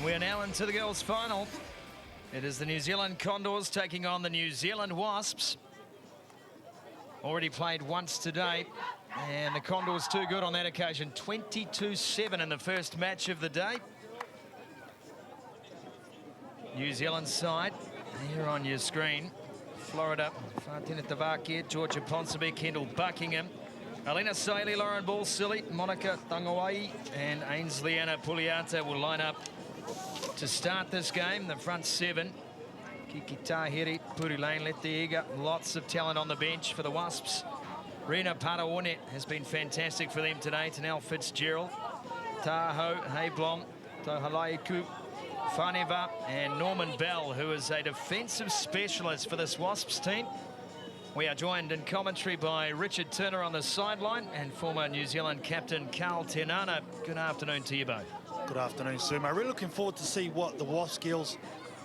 We're now into the girls' final. It is the New Zealand Condors taking on the New Zealand Wasps. Already played once today, and the Condors too good on that occasion. 22-7 in the first match of the day. New Zealand side, here on your screen. Florida, Fatina Tavakia, Georgia Ponsonby, Kendall Buckingham, Alena Saili, Lauren Ball-Silly, Monica Tangawai, and Ainsley-Anna Puliata will line up to start this game. The front seven, Kiki Tahiri, Pouri-Lane, Leti-I'iga, lots of talent on the bench for the Wasps. Rena Paraone has been fantastic for them today. Tanel Fitzgerald, Taho, Heiblom, Tohalaiku, Faneva, and Norman Bell, who is a defensive specialist for this Wasps team. We are joined in commentary by Richard Turner on the sideline and former New Zealand captain Carl Tenana. Good afternoon to you both. Good afternoon, Sumo. Really looking forward to see what the Wasps girls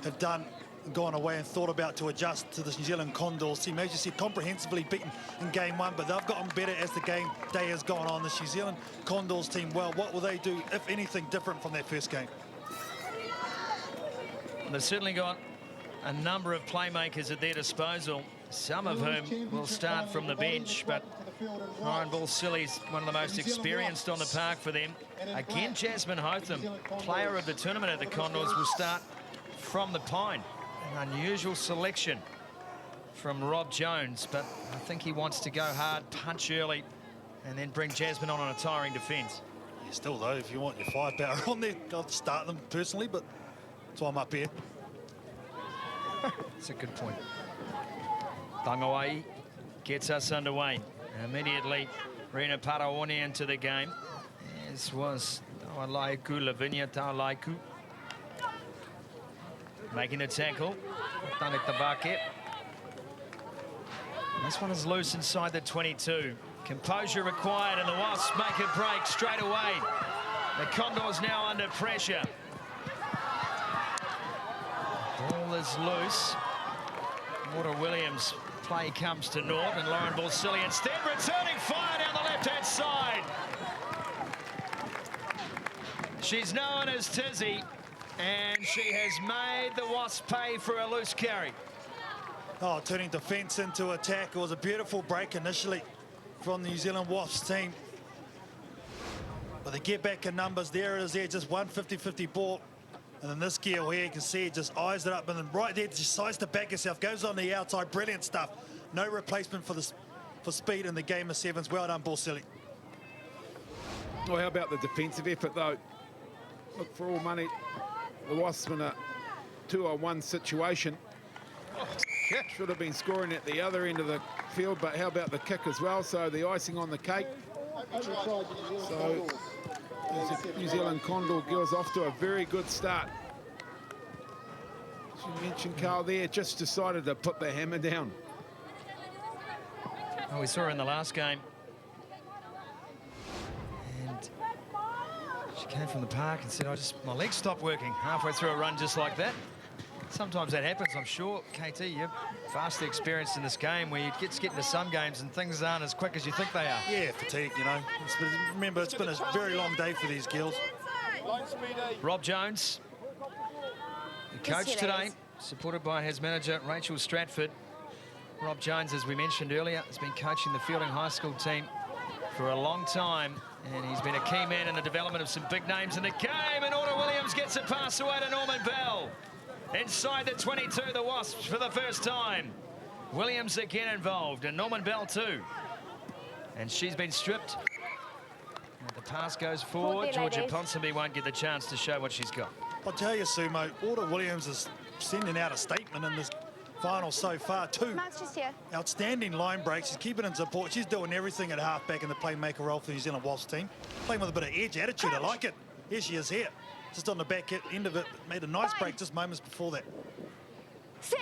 have done, gone away and thought about to adjust to this New Zealand Condors team. As you said, comprehensively beaten in game one, but they've gotten better as the game day has gone on. This New Zealand Condors team, well, what will they do, if anything, different from their first game? They've certainly got a number of playmakers at their disposal, some of whom will start from the bench, but Ryan Ball-Silly's one of the most experienced on the park for them. Again, Jazmin Felix-Hotham, player of the tournament at the Condors, will start from the Pine. An unusual selection from Rob Jones, but I think he wants to go hard, punch early, and then bring Jazmin on a tiring defence. Yeah, still, though, if you want your firepower on there, I'll start them personally, but that's why I'm up here. That's a good point. Tangawai gets us underway. Immediately, Rena Paraone into the game, as was Taulaiku, Lavinia Taulaiku. Making the tackle. This one is loose inside the 22. Composure required, and the Wasps make a break straight away. The Condors now under pressure. Ball is loose. Water Williams' play comes to naught, and Lauren Ball-Silly instead returning fire down the left-hand side. She's known as Tizzy, and she has made the Wasps pay for a loose carry. Oh, turning defence into attack. It was a beautiful break initially from the New Zealand Wasps team. But they get back in numbers. There it is there, just one 50-50 ball. And then this girl here, you can see it just eyes it up, and then right there, decides to back herself, goes on the outside, brilliant stuff. No replacement for speed in the game of sevens. Well done, Ball-Silly. Well, how about the defensive effort, though? Look, for all money, the Wasps in a 2-on-1 situation. Should have been scoring at the other end of the field, but how about the kick as well? So the icing on the cake. So New Zealand Condor girls off to a very good start. As you mentioned, Carl, there, just decided to put the hammer down. Oh, we saw her in the last game. And she came from the park and said, my legs stopped working halfway through a run just like that. Sometimes that happens, I'm sure. KT, you're vastly experienced in this game where you get into some games and things aren't as quick as you think they are. Yeah, fatigue, you know. Remember, it's been a very long day for these girls. Rob Jones, the coach today, supported by his manager, Rachel Stratford. Rob Jones, as we mentioned earlier, has been coaching the Fielding High School team for a long time, and he's been a key man in the development of some big names in the game, and Order Williams gets a pass away to Norman Bell. Inside the 22, the Wasps for the first time. Williams again involved, and Norman Bell too. And she's been stripped. And the pass goes forward. Georgia Ponsonby won't get the chance to show what she's got. I'll tell you, Sumo, Order Williams is sending out a statement in this final so far. Two outstanding line breaks. She's keeping in support. She's doing everything at halfback in the playmaker role for the New Zealand Wasps team. Playing with a bit of edge, attitude. I like it. Here she is here. Just on the back end of it, made a nice break just moments before that. Sit.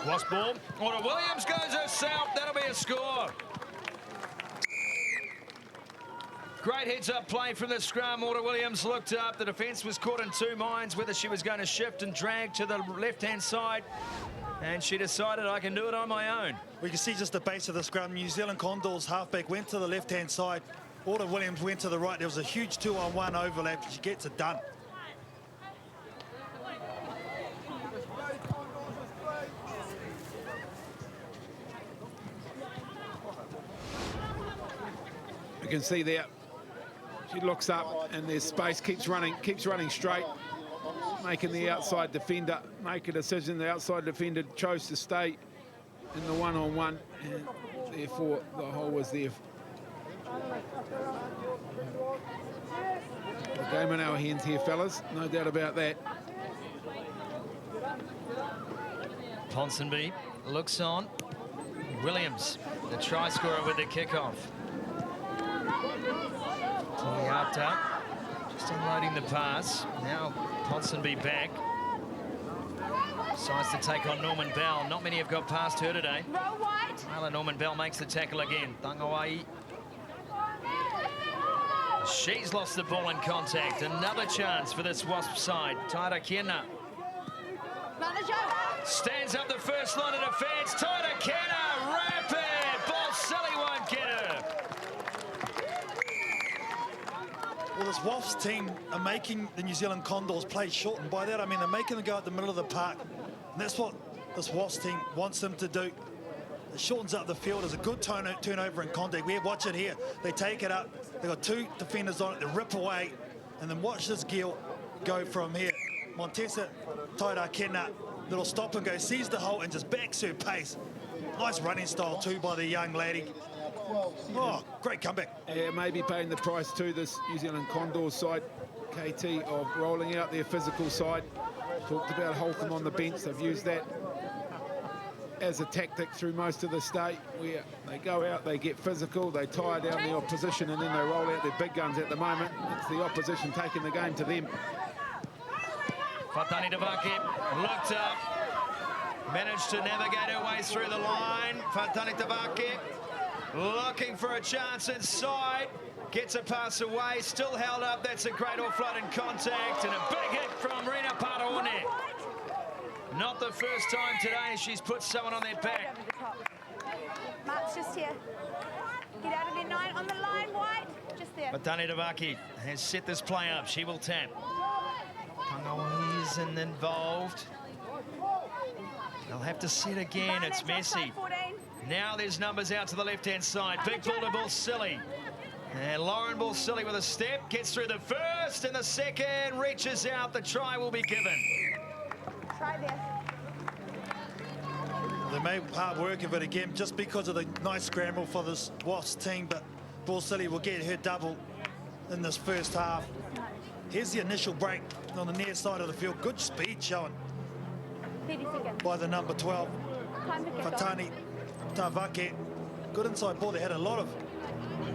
Wasp ball. Order Williams goes herself. That'll be a score. Great heads-up play from the scrum. Order Williams looked up. The defence was caught in two minds whether she was going to shift and drag to the left-hand side. And she decided, I can do it on my own. We can see just the base of the scrum. New Zealand Condors halfback went to the left-hand side, Order Williams went to the right. There was a huge 2-on-1 overlap. She gets it done. You can see there, she looks up and there's space, keeps running straight, making the outside defender make a decision. The outside defender chose to stay in the one-on-one, and therefore the hole was there. The game in our hands here, fellas, no doubt about that. Ponsonby looks on. Williams, the try scorer with the kickoff. Pulling up, just unloading the pass. Now Ponsonby back. Decides to take on Norman Bell. Not many have got past her today. Norman Bell makes the tackle again. Tangawai. She's lost the ball in contact. Another chance for this Wasp side. Taira Kena stands up the first line of defence. Taira Kena, rapid. Ball silly, won't get her. Well, this Wasps team are making the New Zealand Condors play short, and by that I mean they're making them go at the middle of the park. And that's what this Wasps team wants them to do. It shortens up the field. There's a good turnover in contact. Watch it here. They take it up. They've got two defenders on it. They rip away. And then watch this Gill go from here. Montesa, Taira Kena, little stop and go, sees the hole and just backs her pace. Nice running style too by the young lady. Oh, great comeback. Yeah, maybe paying the price to this New Zealand Condors side, KT, of rolling out their physical side. Talked about Hotham on the bench. They've used that as a tactic through most of the state, where they go out, they get physical, they tire down the opposition, and then they roll out their big guns. At the moment, it's the opposition taking the game to them. Fatani Devaki looked up, managed to navigate her way through the line. Fatani Devaki looking for a chance inside, gets a pass away, still held up. That's a great offload in contact, and a big hit from Rina Paraone. Not the first time today she's put someone on their back. Mark's just here. Get out of there, 9 on the line, wide. Just there. Fatani Devaki has set this play up. She will tap. Pangawa isn't involved. They'll have to set again. It's messy. Now there's numbers out to the left-hand side. Big ball to Balsillie. And Lauren Balsillie with a step. Gets through the first, and the second reaches out. The try will be given. Try there. They made hard work of it again just because of the nice scramble for this Wasps team, but Balsillie will get her double in this first half. Here's the initial break on the near side of the field. Good speed shown 30 seconds. by the number 12, Fatani Devaki. Good inside ball. They had a lot of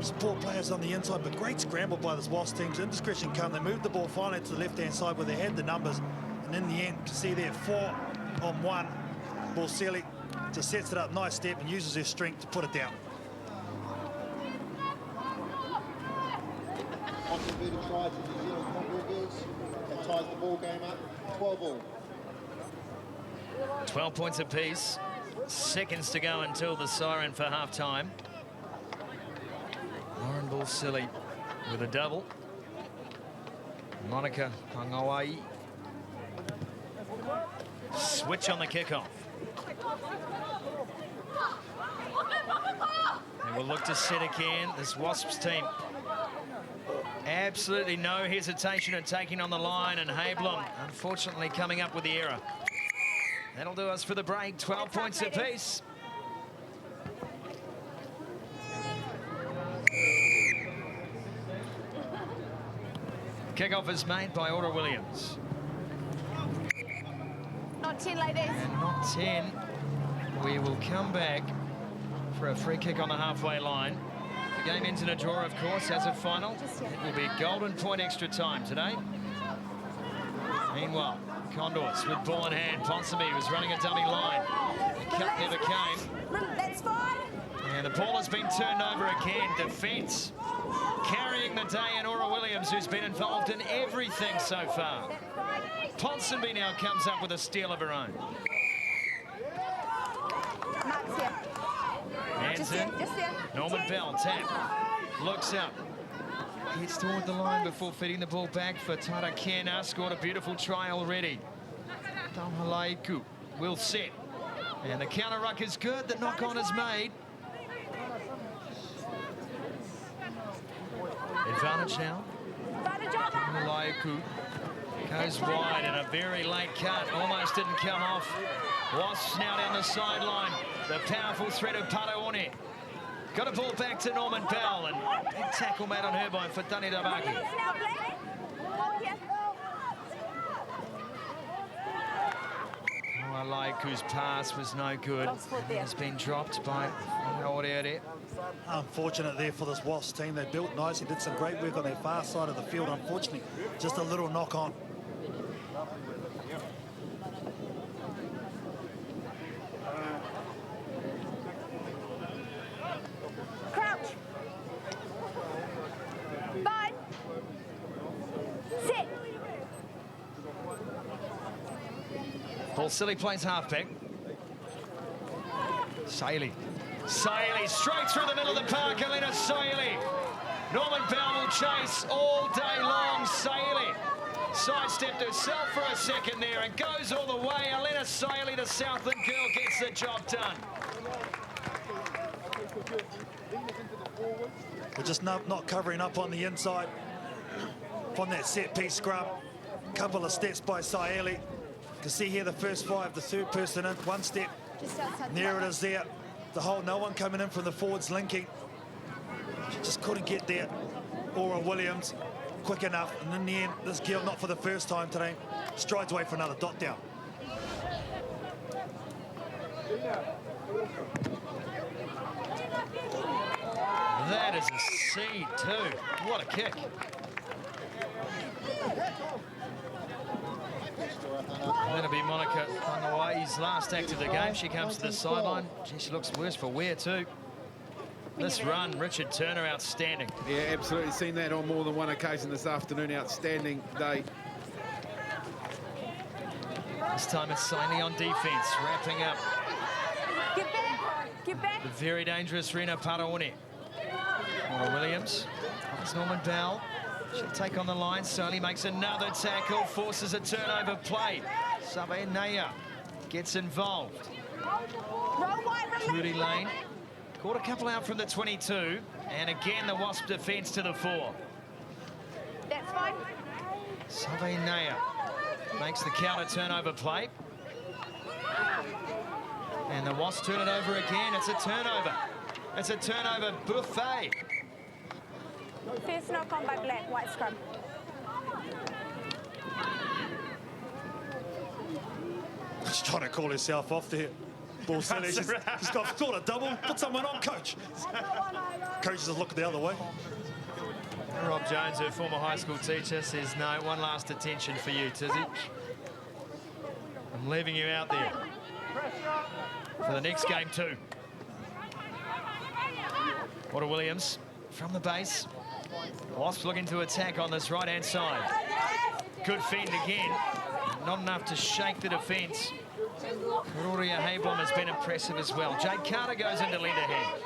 support players on the inside, but great scramble by this Wasps team. Indiscretion come. They moved the ball finally to the left-hand side where they had the numbers. And in the end, you can see there, 4-on-1. Balsillie just sets it up, nice step, and uses her strength to put it down. Contributed try to New Zealand Condors. That ties the ball game up. 12 all. 12 points apiece. Seconds to go until the siren for half-time. Lauren Balsillie with a double. Monica Pangawai. Switch on the kickoff. And we'll look to set again. This Wasps team. Absolutely no hesitation in taking on the line, and Hablum unfortunately coming up with the error. That'll do us for the break. 12 points apiece. Kickoff is made by Order Williams. Not 10 like this. And not 10. We will come back for a free kick on the halfway line. The game ends in a draw, of course, as a final. It will be golden point extra time today. Meanwhile, Condors with ball in hand. Ponsonby was running a dummy line. The cut never came. That's fine. And the ball has been turned over again. Defence carrying the day, and Orra Williams, who's been involved in everything so far. Ponsonby now comes up with a steal of her own. Mark's here. Hands in. Just there. Norman Bell, tap. Looks up. Gets toward the line before feeding the ball back for Tarakena. Scored a beautiful try already. Tamhalaiku will set. And the counter ruck is good. The knock-on is made. Advantage now. Tamhalaiku goes wide and a very late cut. Almost didn't come off. Wasps now down the sideline. The powerful threat of Paraone. Got a ball back to Norman Bell, and big tackle made on her by Fatani Davaki. Laiku's pass was no good. Has been dropped by Aoreare. Unfortunate there for this Wasps team. They built nicely, did some great work on their far side of the field. Unfortunately, just a little knock on. Silly plays halfback. Saili straight through the middle of the park. Alena Saili. Norman Bell will chase all day long. Saili sidestepped herself for a second there and goes all the way. Alena Saili, the Southland girl, gets the job done. We're just not covering up on the inside from that set piece scrum. Couple of steps by Saili. You can see here the first five, the third person in, one step. And there it is there. The whole, no one coming in from the forwards linking. She just couldn't get there. Aura Williams, quick enough. And in the end, this girl, not for the first time today, strides away for another dot down. That is a seed too. What a kick. That'll be Monica Wangawai's last act of the game. She comes to the sideline. Gee, she looks worse for wear too. This run, Richard Turner, outstanding. Yeah, absolutely. Seen that on more than one occasion this afternoon. Outstanding day. This time it's Saili on defense, wrapping up. Get back. Get back. The very dangerous Rena Paraone. Aura Williams. It's Norman Bell. She'll take on the line. Saili makes another tackle, forces a turnover play. Sabenaya gets involved. Pouri-Lane caught a couple out from the 22. And again, the Wasp defence to the 4. That's fine. Sabenaya makes the counter turnover play. And the Wasps turn it over again. It's a turnover. It's a turnover buffet. First knock on by Black, white scrum. She's trying to call herself off there. Ball silly. She's got a double. Put someone on, coach. Coach just look the other way. Rob Jones, her former high school teacher, says, no, one last attention for you, Tizzy. I'm leaving you out there for the next game too. Aura Williams from the base. Wasps looking to attack on this right-hand side. Good fend again. Not enough to shake the defence. Roria Haybom has been impressive as well. Jade Carter goes into lender hand.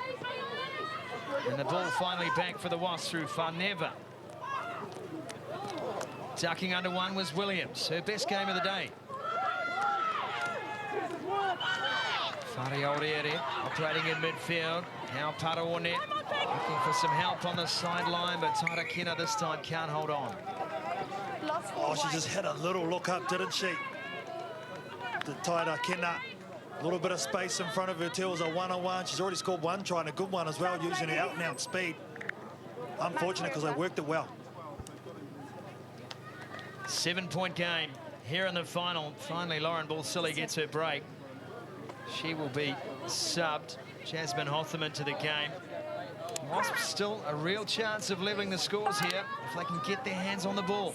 And the ball finally back for the Wasps through Farneva. Ducking under one was Williams, her best game of the day. Whare Aoreare operating in midfield. Now Paraone looking for some help on the sideline, but Tarakena this time can't hold on. Oh, she just had a little look up, didn't she? The Tarakena. A little bit of space in front of her too. It was a one-on-one. She's already scored one try and a good one as well, using her out-and-out speed. Unfortunate because they worked it well. 7-point game here in the final. Finally, Lauren Balsillie gets her break. She will be subbed. Jazmin Felix-Hotham into the game. Wasps still a real chance of leveling the scores here if they can get their hands on the ball.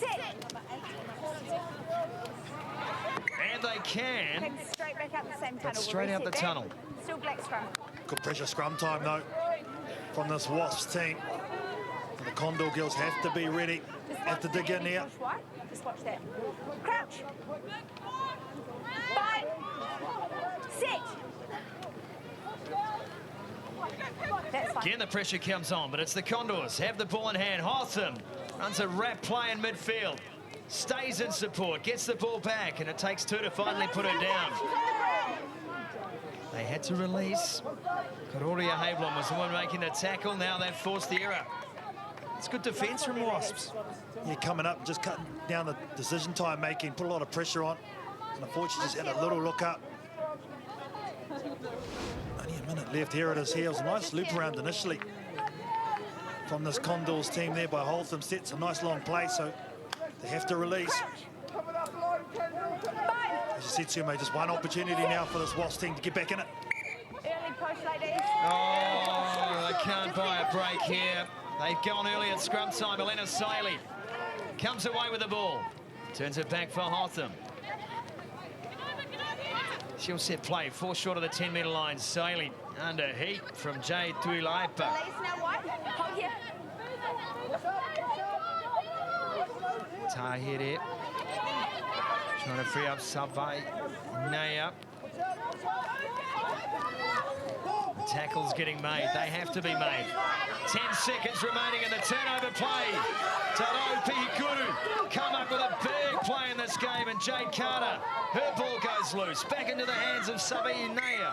And they can. Head straight back out the same tunnel. But straight out the tunnel. Still Black scrum. Good pressure scrum time though from this Wasps team. The Condor girls have to be ready. Have to dig in here. Just watch that. Crouch. Bind. Sit. That's fine. Again, the pressure comes on, but it's the Condors. Have the ball in hand. Hotham runs a wrap play in midfield. Stays in support, gets the ball back, and it takes two to finally put her down. They had to release. Aurea Hablon was the one making the tackle. Now they've forced the error. It's good defence from Wasps. Yeah, coming up, just cutting down the decision time making, put a lot of pressure on. And unfortunately, just had a little look up. Only a minute left. Here it is. Here it was a nice loop around initially from this Condors team there by Hotham. Sets a nice long play, so they have to release. As you said, Sumo, just one opportunity now for this Wasps team to get back in it. Early push, ladies. Oh, they can't buy a break here. They've gone early at scrum time. Alena Saili comes away with the ball. Turns it back for Hotham. She'll set play. 4 short of the 10-metre line. Saili under heat from Georgia. Release now, White. Hold here. Tahir here. Trying to free up Savai. Naya. Tackles getting made. They have to be made. 10 seconds remaining in the turnover play. Taro Pihikuru come up with a big play in this game, and Jade Carter, her ball goes loose. Back into the hands of Savai Naya.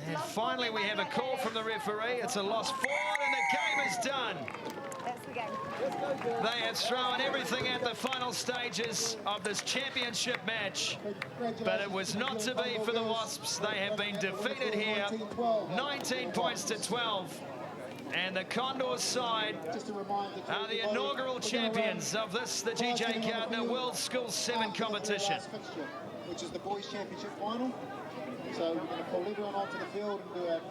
And finally we have a call from the referee. It's a lost forward and the game is done. That's the game. They have thrown everything at the final stages of this championship match, but it was not to be for the Wasps. They have been defeated here, 19 points to 12. And the Condors side are the inaugural champions of this, the GJ Gardner World School 7 competition. Which is the boys' championship final. So we're going to pull everyone onto the field and do a